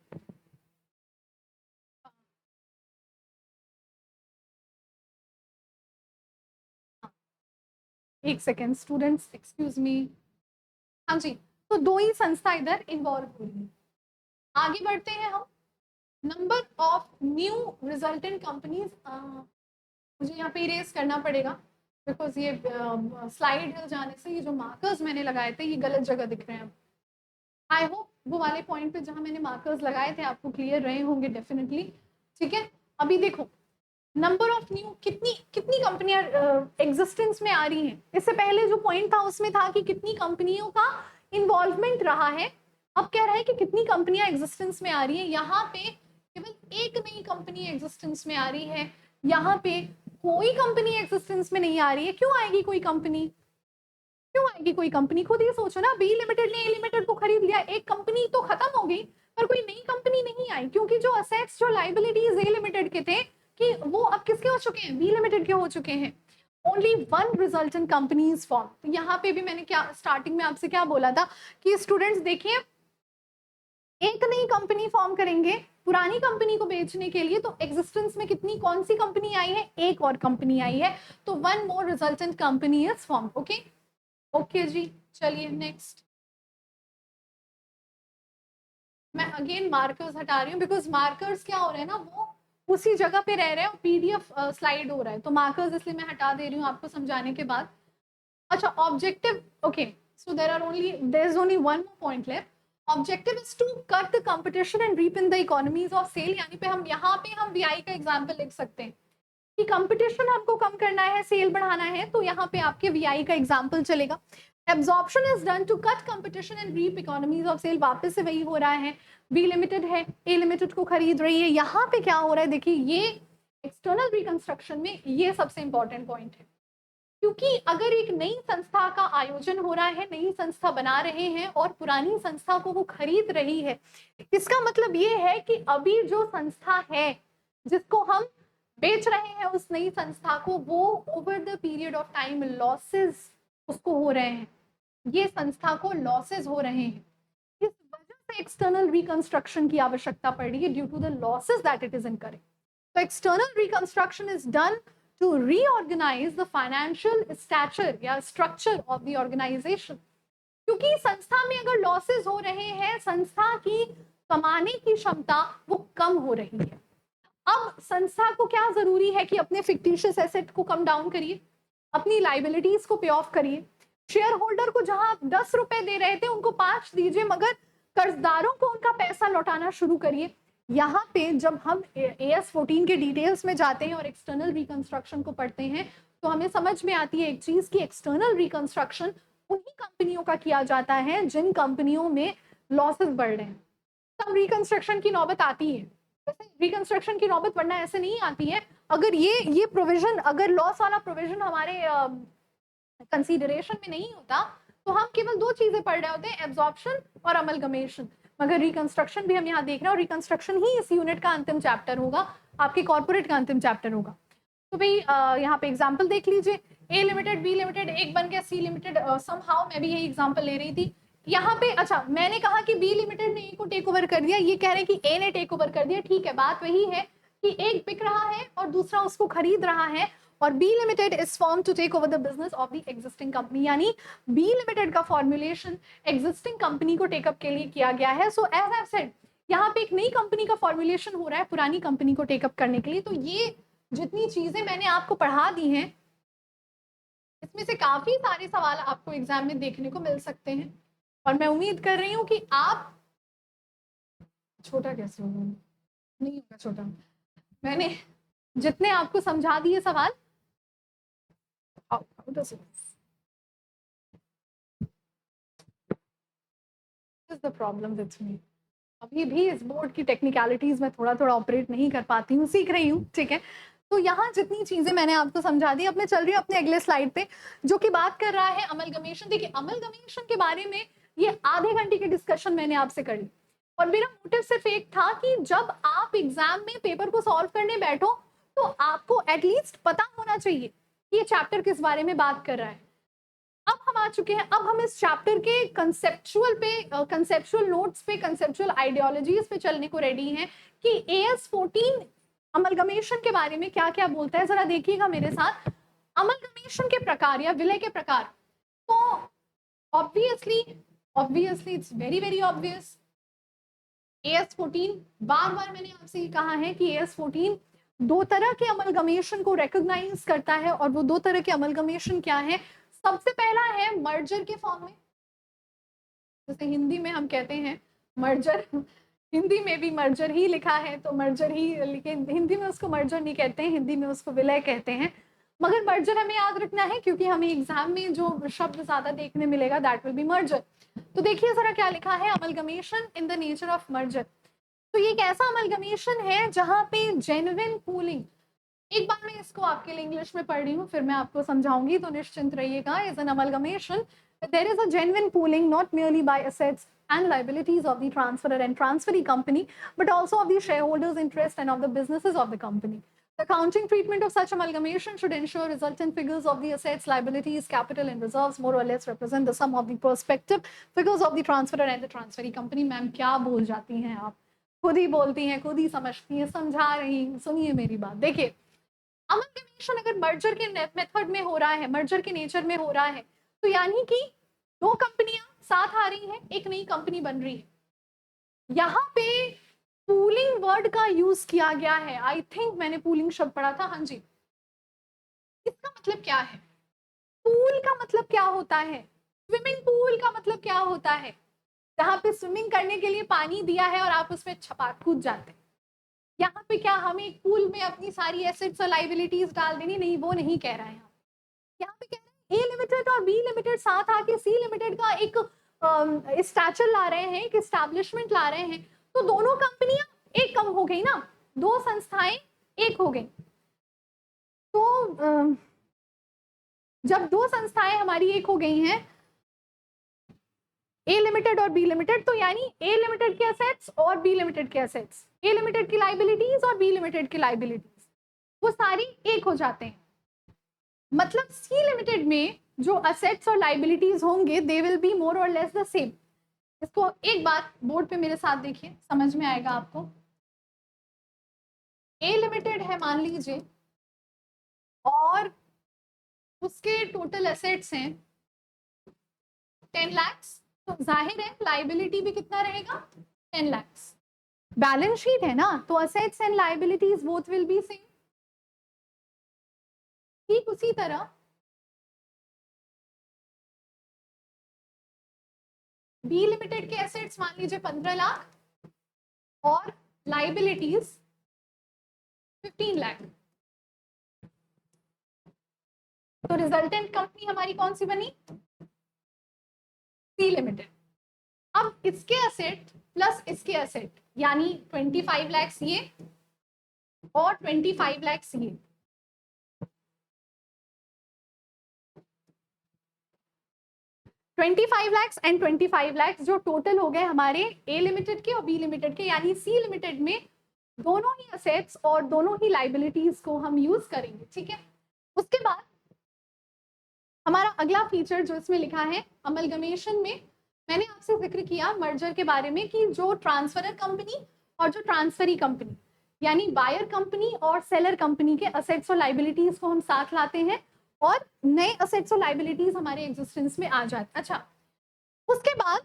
एक सेकेंड स्टूडेंट्स, एक्सक्यूज मी। हाँ जी, तो 2 ही संस्था इधर इन्वॉल्व हुई है। आगे बढ़ते हैं हम, number of new resultant companies. मुझे यहाँ पे इरेज करना पड़ेगा बिकॉज ये स्लाइड हिल जाने से ये जो मार्कर्स मैंने लगाए थे ये गलत जगह दिख रहे हैं। आई होप वो वाले पॉइंट पे जहां मैंने मार्कर्स लगाए थे आपको क्लियर रहे होंगे डेफिनेटली। ठीक है, अभी देखो नंबर ऑफ न्यू, कितनी कितनी कंपनियां एग्जिस्टेंस में आ रही हैं। इससे पहले जो पॉइंट था उसमें था कि कितनी कंपनियों का इन्वॉल्वमेंट रहा है, अब कह रहा है कि कितनी कंपनियां एग्जिस्टेंस में आ रही है। यहाँ पे केवल एक नई कंपनी एग्जिस्टेंस में आ रही है, यहाँ पे कोई कंपनी एग्जिस्टेंस में नहीं आ रही है। क्यों आएगी कोई कंपनी, क्यों आएगी कोई कंपनी, खुद ही सोचो ना, बी लिमिटेड ने ए लिमिटेड को खरीद लिया, एक कंपनी तो खत्म हो गई पर कोई नई कंपनी नहीं आई, क्योंकि जो असेट्स जो लाइबिलिटीज ए लिमिटेड के थे कि वो अब किसके हो चुके हैं, बी लिमिटेड के हो चुके हैं। Only 1 resultant company is form. तो यहाँ पे भी मैंने क्या स्टार्टिंग में आपसे क्या बोला था कि स्टूडेंट्स देखिए, एक नई कंपनी फॉर्म करेंगे पुरानी कंपनी को बेचने के लिए, तो एग्जिस्टेंस में कितनी कौन सी कंपनी आई है, एक और कंपनी आई है, तो 1 more resultant company is form. Okay okay जी, चलिए नेक्स्ट। मैं अगेन मार्कर्स हटा रही हूँ बिकॉज मार्कर्स क्या हो रहे हैं ना, वो उसी जगह पे रह रहे हैं और पीडीएफ स्लाइड हो रहा है, तो मार्कर्स इसलिए मैं हटा दे रही हूँ आपको समझाने के बाद। अच्छा, objective, okay, so there is only one more point left. Objective is to cut the competition and reap in the economies of sale, यानी पे हम यहाँ पे हम वीआई का एग्जांपल लिख सकते हैं कि कंपटीशन हमको कम करना है, सेल बढ़ाना है, तो यहाँ पे आपके वीआई का एग्जांपल चलेगा। Absorption is done to cut competition and reap economies of sale, वापस से वही हो रहा है, बी लिमिटेड है, ए लिमिटेड को खरीद रही है। यहाँ पे क्या हो रहा है, देखिए ये एक्सटर्नल रिकंस्ट्रक्शन में ये सबसे इंपॉर्टेंट पॉइंट है, क्योंकि अगर एक नई संस्था का आयोजन हो रहा है, नई संस्था बना रहे हैं और पुरानी संस्था को वो खरीद रही है, इसका मतलब ये है कि अभी जो संस्था है जिसको हम बेच रहे हैं उस नई संस्था को, वो over the period of time losses उसको हो रहे हैं, ये संस्था को लॉसेस हो रहे हैं। इस वजह से एक्सटर्नल रिकंस्ट्रक्शन की आवश्यकता पड़ रही है due to the losses that it is incurring. तो external reconstruction is done to reorganize the financial stature या structure of the organization, क्योंकि संस्था में अगर लॉसेस हो रहे हैं, संस्था की कमाने की क्षमता वो कम हो रही है। अब संस्था को क्या जरूरी है कि अपने फिक्टिशियस एसेट को कम डाउन करिए, अपनी लाइबिलिटीज को पे ऑफ करिए, शेयर होल्डर को जहां आप 10 रुपए दे रहे थे उनको 5 दीजिए, मगर कर्जदारों को उनका पैसा लौटाना शुरू करिए। यहाँ पे जब हम AS14 के डिटेल्स में जाते हैं और एक्सटर्नल रिकंस्ट्रक्शन को पढ़ते हैं तो हमें समझ में आती है एक चीज की एक्सटर्नल रिकंस्ट्रक्शन उन्हीं कंपनियों का किया जाता है जिन कंपनियों में लॉसेस बढ़ रहे हैं, तब रिकंस्ट्रक्शन की नौबत आती है। वैसे रिकंस्ट्रक्शन की नौबत वरना ऐसे नहीं आती है, अगर ये प्रोविजन, अगर लॉस वाला प्रोविजन हमारे कंसीडरेशन में नहीं होता तो हम केवल 2 चीजें पढ़ रहे होते हैं, एब्जॉर्प्शन और अमलगमेशन, मगर रिकंस्ट्रक्शन भी हम यहाँ देख रहे हैं और रिकंस्ट्रक्शन ही इस यूनिट का अंतिम चैप्टर होगा, आपके कॉर्पोरेट का अंतिम चैप्टर होगा। तो भाई यहाँ पे एग्जांपल देख लीजिए, ए लिमिटेड बी लिमिटेड एक बन गया सी लिमिटेड, समहाउ मैं भी यही एग्जांपल ले रही थी यहाँ पे। अच्छा, मैंने कहा कि बी लिमिटेड ने ए को टेक ओवर कर दिया, ये कह रहे हैं कि ए ने टेक ओवर कर दिया, ठीक है, बात वही है कि एक बिक रहा है और दूसरा उसको खरीद रहा है, और B limited is form to take over the business of the existing company, यानी बी लिमिटेड का फॉर्मुलेशन एग्जिस्टिंग कंपनी को टेकअप के लिए किया गया है। सो एज आई सेड, यहाँ पे एक नई कंपनी का फॉर्मुलेशन हो रहा है पुरानी कंपनी को टेकअप करने के लिए। तो ये जितनी चीजें मैंने आपको पढ़ा दी हैं, इसमें से काफी सारे सवाल आपको एग्जाम में देखने को मिल सकते हैं, और मैं उम्मीद कर रही हूँ कि आप, छोटा कैसे होगा, नहीं होगा छोटा, मैंने जितने आपको समझा दिए सवाल, द प्रॉब्लम विथ मी, अभी भी इस बोर्ड की टेक्निकलिटीज में थोड़ा थोड़ा ऑपरेट नहीं कर पाती हूँ, सीख रही हूँ, ठीक है। तो यहाँ जितनी चीजें मैंने आपको समझा दी, अब मैं चल रही हूँ अपने अगले स्लाइड पे जो कि बात कर रहा है अमलगमेशन। देखिए, अमलगमेशन के बारे में ये आधे घंटे की डिस्कशन मैंने आपसे कर ली, और मेरा मोटिव सिर्फ एक था कि जब आप एग्जाम में पेपर को सॉल्व करने बैठो तो आपको एटलीस्ट पता होना चाहिए कि ये चैप्टर किस बारे में बात कर रहा है। अब हम आ चुके हैं, अब हम इस चैप्टर के कंसेप्चुअल नोट्स पे, कंसेप्चुअल आइडियोलॉजीज पे चलने को रेडी हैं कि AS14 अमलगमेशन के बारे में क्या क्या बोलता है। जरा देखिएगा मेरे साथ, अमलगमेशन के प्रकार या विलय के प्रकार। तो obviously it's very very obvious, AS14, बार बार मैंने आपसे कहा है कि AS14 2 तरह के अमलगमेशन को रिकॉग्नाइज करता है, और वो 2 तरह के अमलगमेशन क्या है। सबसे पहला है मर्जर के फॉर्म में, जैसे हिंदी में हम कहते हैं मर्जर, हिंदी में भी मर्जर ही लिखा है तो मर्जर ही, लेकिन हिंदी में उसको मर्जर नहीं कहते हैं, हिंदी में उसको विलय कहते हैं, मगर मर्जर हमें याद रखना है क्योंकि हमें एग्जाम में जो शब्द ज्यादा देखने मिलेगा दैट विल बी मर्जर। तो देखिए जरा क्या लिखा है, amalgamation in the nature of merger. तो ये एक ऐसा अमलगमेशन है जहां पे जेन्युइन पूलिंग, एक बार मैं इसको आपके लिए इंग्लिश में पढ़ रही हूँ फिर मैं आपको समझाऊंगी, तो निश्चिंत रहिएगा। Is an amalgamation there is a genuine pooling not merely by assets and liabilities of the transferor and transferee company but also of the shareholders interest and of the businesses of the company. The accounting treatment of such amalgamation should ensure resultant figures of the assets, liabilities, capital and reserves more or less represent the sum of the prospective figures of the transferor and the transferee company. Ma'am क्या बोल जाती हैं आप, खुद ही बोलती हैं, खुद ही समझती हैं, समझा रही, सुनिए मेरी बात। देखिए, अमलगमेशन अगर मर्जर के मेथड में हो रहा है, मर्जर के नेचर में हो रहा है, तो यानी कि 2 कंपनियां साथ आ रही हैं, एक नई कंपनी बन रही है। यहाँ पे पूलिंग वर्ड का यूज किया गया है, आई थिंक मैंने पूलिंग शब्द पढ़ा था, हाँ जी। इसका मतलब क्या है? पूल का मतलब क्या होता है? स्विमिंग पूल का मतलब क्या होता है? जहाँ पे स्विमिंग करने के लिए पानी दिया है और आप उसमें छपाक कूद जाते हैं। यहाँ पे क्या हम एक पूल में अपनी सारी एसेट्स और लाइबिलिटीज डाल देनी? नहीं, वो नहीं कह रहा है। यहाँ पे कह रहे हैं ए लिमिटेड और बी लिमिटेड साथ आके सी लिमिटेड का एक स्टैचर ला रहे हैं, एक एस्टैब्लिशमेंट ला रहे हैं, तो दोनों कंपनियां एक कम हो गई ना, दो संस्थाएं एक हो गई। तो जब दो संस्थाएं हमारी एक हो गई हैं, ए लिमिटेड और बी लिमिटेड, तो यानी ए लिमिटेड के असेट्स और बी लिमिटेड के असेट्स, ए लिमिटेड की लाइबिलिटीज और बी लिमिटेड की लाइबिलिटीज, वो सारी एक हो जाते हैं। मतलब सी लिमिटेड में जो असेट्स और लाइबिलिटीज होंगे दे विल बी मोर और लेस द सेम। इसको एक बार बोर्ड पे मेरे साथ देखिए, समझ में आएगा आपको। ए लिमिटेड है मान लीजिए, और उसके टोटल एसेट्स हैं 10 लाख, तो जाहिर है लाइबिलिटी भी कितना रहेगा? 10 लाख। बैलेंस शीट है ना, तो assets and liabilities both will be same. ठीक उसी तरह बी लिमिटेड के एसेट्स मान लीजिए 15 लाख और लाइबिलिटीज 15 लाख, तो रिजल्टेंट कंपनी हमारी कौन सी बनी? C limited. अब इसके असेट प्लस इसके असेट यानी 25 लाख ये और 25 लाख ये, $25 एंड 25 लाख जो टोटल हो गए हमारे ए लिमिटेड के और बी लिमिटेड के, यानी सी लिमिटेड में दोनों ही असेट्स और दोनों ही लाइबिलिटीज को हम यूज करेंगे। ठीक है, उसके बाद हमारा अगला फीचर जो इसमें लिखा है अमलगमेशन में, मैंने आपसे जिक्र किया मर्जर के बारे में कि जो ट्रांसफरर कंपनी और जो ट्रांसफरी कंपनी यानी बायर कंपनी और सेलर कंपनी के असेट्स और लाइबिलिटीज को हम साथ लाते हैं और नए असेट्स और लाइबिलिटीज हमारे एग्जिस्टेंस में आ जाते। अच्छा, उसके बाद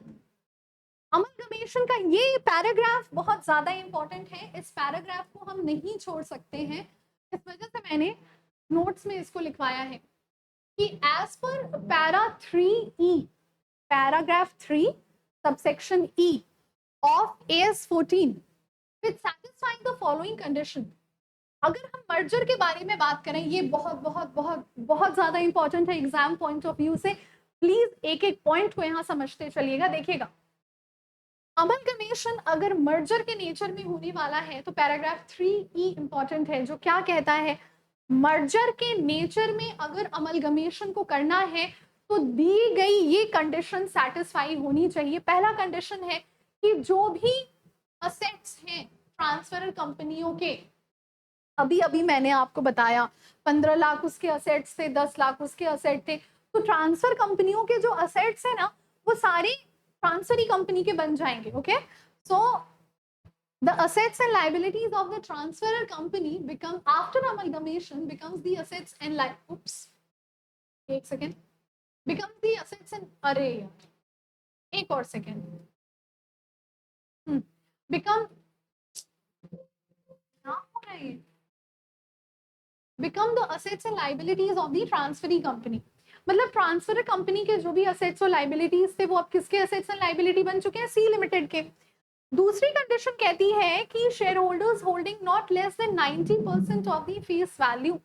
अमलगमेशन का ये पैराग्राफ बहुत ज्यादा इंपॉर्टेंट है, इस पैराग्राफ को हम नहीं छोड़ सकते हैं, इस वजह से मैंने नोट्स में इसको लिखवाया है कि as per para 3E, paragraph 3 subsection E of AS 14 with satisfying the following condition. अगर हम मर्जर के बारे में बात करें, ये बहुत बहुत बहुत बहुत ज्यादा इंपॉर्टेंट है एग्जाम पॉइंट ऑफ व्यू से, प्लीज एक एक पॉइंट को यहाँ समझते चलिएगा। देखिएगा, अमलगमेशन अगर मर्जर के नेचर में होने वाला है तो पैराग्राफ 3E इंपॉर्टेंट है, जो क्या कहता है मर्जर के नेचर में अगर अमलगमेशन को करना है तो दी गई ये कंडीशन सेटिस्फाई होनी चाहिए। पहला कंडीशन है कि जो भी असेट्स हैं ट्रांसफर कंपनियों के, अभी अभी मैंने आपको बताया 15 लाख उसके असेट्स थे, 10 लाख उसके असेट थे, तो ट्रांसफर कंपनियों के जो असेट्स है ना वो सारे ट्रांसफरी कंपनी के बन जाएंगे। Okay, so the assets and liabilities of the transferor company become after amalgamation becomes the assets and एक second, becomes the assets and अरे यार एक और second, become become the assets and liabilities of the transferee company। मतलब transfer company के जो भी assets और लाइबिलिटीज थे वो अब किसके असेट्स एंड लाइबिलिटी बन चुके हैं? सी लिमिटेड के। दूसरी कंडीशन कहती है कि share holders holding not less than 90% of the face value,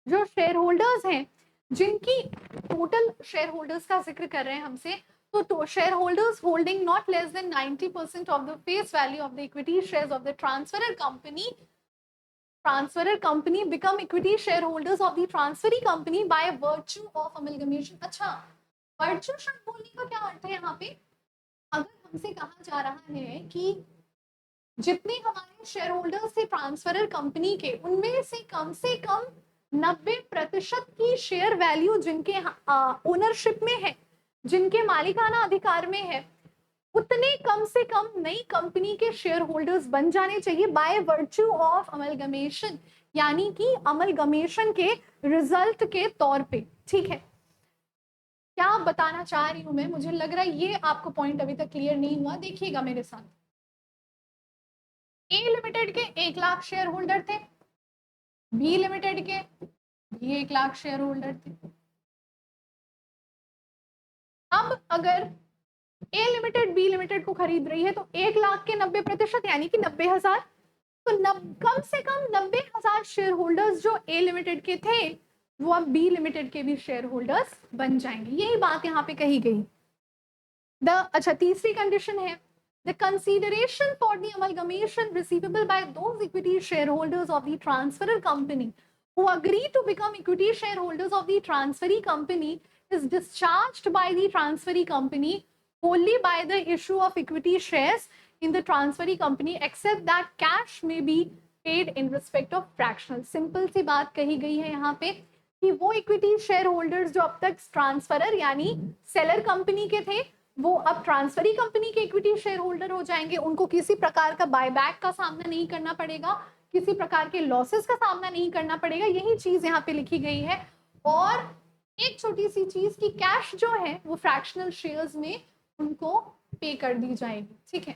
जो शेयर होल्डर्स हैं जिनकी टोटल शेयर होल्डर्स का जिक्र कर रहे हैं हमसे, तो share holders holding not less than 90% of the face value of the equity shares of the transferor company, transferor company become equity shareholders of the transferee company by virtue of amalgamation। अच्छा, virtue शब्द बोलने का क्या अर्थ है यहाँ पे? अगर हमसे कहा जा रहा है कि जितने हमारे शेयर होल्डर्स थे ट्रांसफरर कंपनी के, उनमें से कम 90% की शेयर वैल्यू जिनके ओनरशिप में है, जिनके मालिकाना अधिकार में है, उतने कम से कम नई कंपनी के शेयर होल्डर्स बन जाने चाहिए बाय वर्च्यू ऑफ अमलगमेशन, यानी कि अमलगमेशन के रिजल्ट के तौर पे। ठीक है, क्या बताना चाह रही हूं मैं? मुझे लग रहा है ये आपको पॉइंट अभी तक क्लियर नहीं हुआ। देखिएगा मेरे साथ, ए लिमिटेड के 1 लाख शेयर होल्डर थे, बी लिमिटेड के भी 1 लाख शेयर होल्डर थे। अब अगर ए लिमिटेड बी लिमिटेड को खरीद रही है तो 1 लाख के 90% यानी कि 90,000, तो कम से कम 90,000 शेयर होल्डर्स जो ए लिमिटेड के थे वो अब बी लिमिटेड के भी शेयर होल्डर्स बन जाएंगे। यही बात यहाँ पे कही गई। अच्छा, तीसरी कंडीशन है the consideration for the amalgamation receivable by those equity shareholders of the transferor company who agree to become equity shareholders of the transferee company is discharged by the transferee company wholly by the issue of equity shares in the transferee company except that cash may be paid in respect of fractional। Simple सी बात कही गई है यहाँ पे कि वो equity share holders जो अब तक ट्रांसफरर यानी सेलर कंपनी के थे वो अब ट्रांसफरी कंपनी के इक्विटी शेयर होल्डर हो जाएंगे। उनको किसी प्रकार का बायबैक का सामना नहीं करना पड़ेगा, किसी प्रकार के लॉसेस का सामना नहीं करना पड़ेगा। यही चीज यहाँ पे लिखी गई है। और एक छोटी सी चीज की कैश जो है वो फ्रैक्शनल शेयर्स में उनको पे कर दी जाएगी। ठीक है।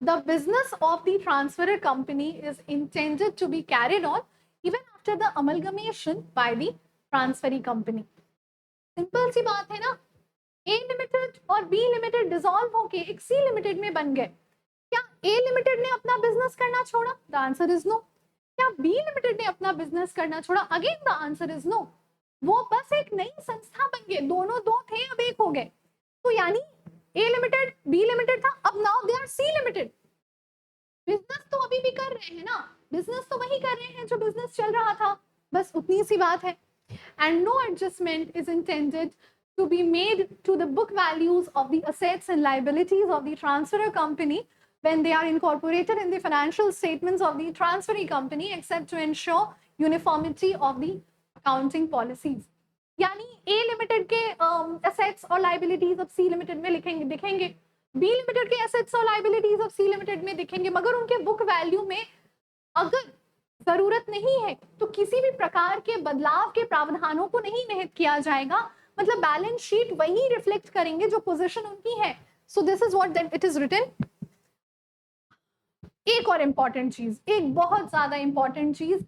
The business of the transferor company is intended to be carried on even after the amalgamation by the transferee company. Simple सी बात है ना, ए लिमिटेड और बी लिमिटेड डिसॉल्व होके एक सी लिमिटेड में बन गए। क्या ए लिमिटेड ने अपना बिजनेस करना छोड़ा? The answer is no. क्या बी लिमिटेड ने अपना बिजनेस करना छोड़ा? Again the answer is no. वो बस एक नई संस्था बन गए, दोनों दो थे अब एक हो गए। तो यानी ए लिमिटेड बी लिमिटेड था, अब now they are C limited. Business तो अभी भी कर रहे हैं ना, बिजनेस तो वही कर रहे हैं जो बिजनेस चल रहा था, बस उतनी सी बात है। And no adjustment is intended to be made to the book values of the assets and liabilities of the transferor company when they are incorporated in the financial statements of the transferee company except to ensure uniformity of the accounting policies। यानी ए limited के assets और liabilities of C limited में लिखेंगे दिखेंगे, B limited के assets और liabilities of C limited में दिखेंगे, मगर उनके बुक वैल्यू में अगर जरूरत नहीं है तो किसी भी प्रकार के बदलाव के प्रावधानों को नहीं निहित किया जाएगा। मतलब बैलेंस शीट वही रिफ्लेक्ट करेंगे जो पोजीशन उनकी है। So this is what it is written. एक और इंपॉर्टेंट चीज, एक बहुत ज्यादा इंपॉर्टेंट चीज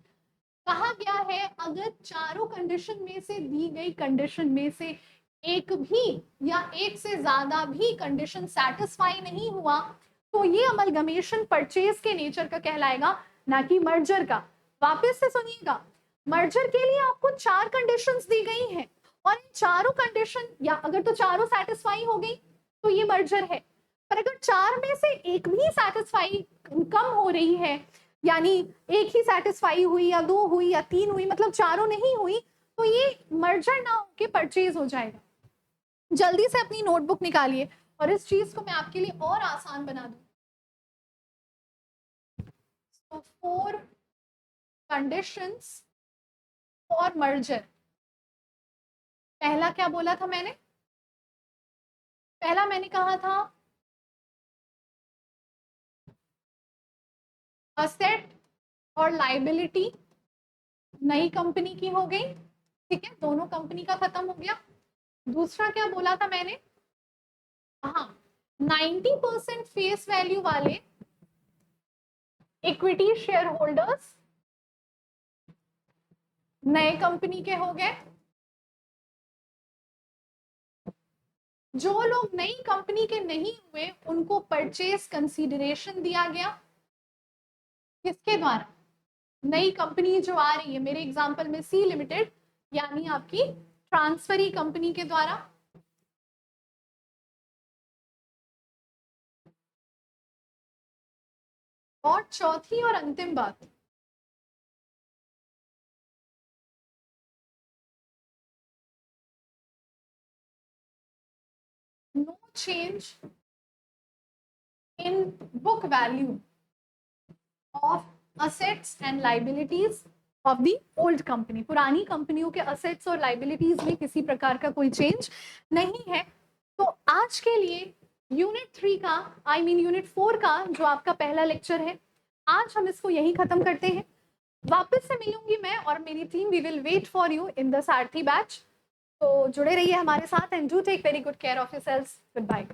कहा गया है, अगर चारों कंडीशन में से दी गई कंडीशन में से एक भी या एक से ज्यादा भी कंडीशन सेटिस्फाई नहीं हुआ तो ये अमलगमेशन परचेज के नेचर का कहलाएगा, ना कि मर्जर का। वापस से सुनिएगा, मर्जर के लिए आपको 4 कंडीशंस दी गई हैं और इन चारों कंडीशन या अगर तो चारों सेटिस्फाई हो गई तो ये मर्जर है, पर अगर 4 में से एक भी सेटिस्फाई कम हो रही है, यानी एक ही सेटिस्फाई हुई या 2 हुई या 3 हुई, मतलब चारों नहीं हुई, तो ये मर्जर ना होके परचेज हो जाएगा। जल्दी से अपनी नोटबुक निकालिए और इस चीज को मैं आपके लिए और आसान बना दूं। तो 4 कंडीशंस फॉर मर्जर। पहला क्या बोला था मैंने? पहला मैंने कहा था असेट और लाइबिलिटी नई कंपनी की हो गई, ठीक है, दोनों कंपनी का खत्म हो गया। दूसरा क्या बोला था मैंने? हाँ, 90% फेस वैल्यू वाले इक्विटी शेयर होल्डर्स नए कंपनी के हो गए। जो लोग नई कंपनी के नहीं हुए उनको परचेज कंसीडरेशन दिया गया। किसके द्वारा? नई कंपनी जो आ रही है, मेरे एग्जांपल में सी लिमिटेड, यानी आपकी ट्रांसफरी कंपनी के द्वारा। और चौथी और अंतिम बात, no change in book value of assets and liabilities of the old company। पुरानी कंपनियों के assets और liabilities में किसी प्रकार का कोई चेंज नहीं है। तो आज के लिए यूनिट 3 का यूनिट 4 का जो आपका पहला लेक्चर है, आज हम इसको यही खत्म करते हैं। वापस से मिलूंगी मैं और मेरी टीम, we will wait for you in the Sarathi batch. तो जुड़े रहिए हमारे साथ and do take very good care of yourselves. Good bye.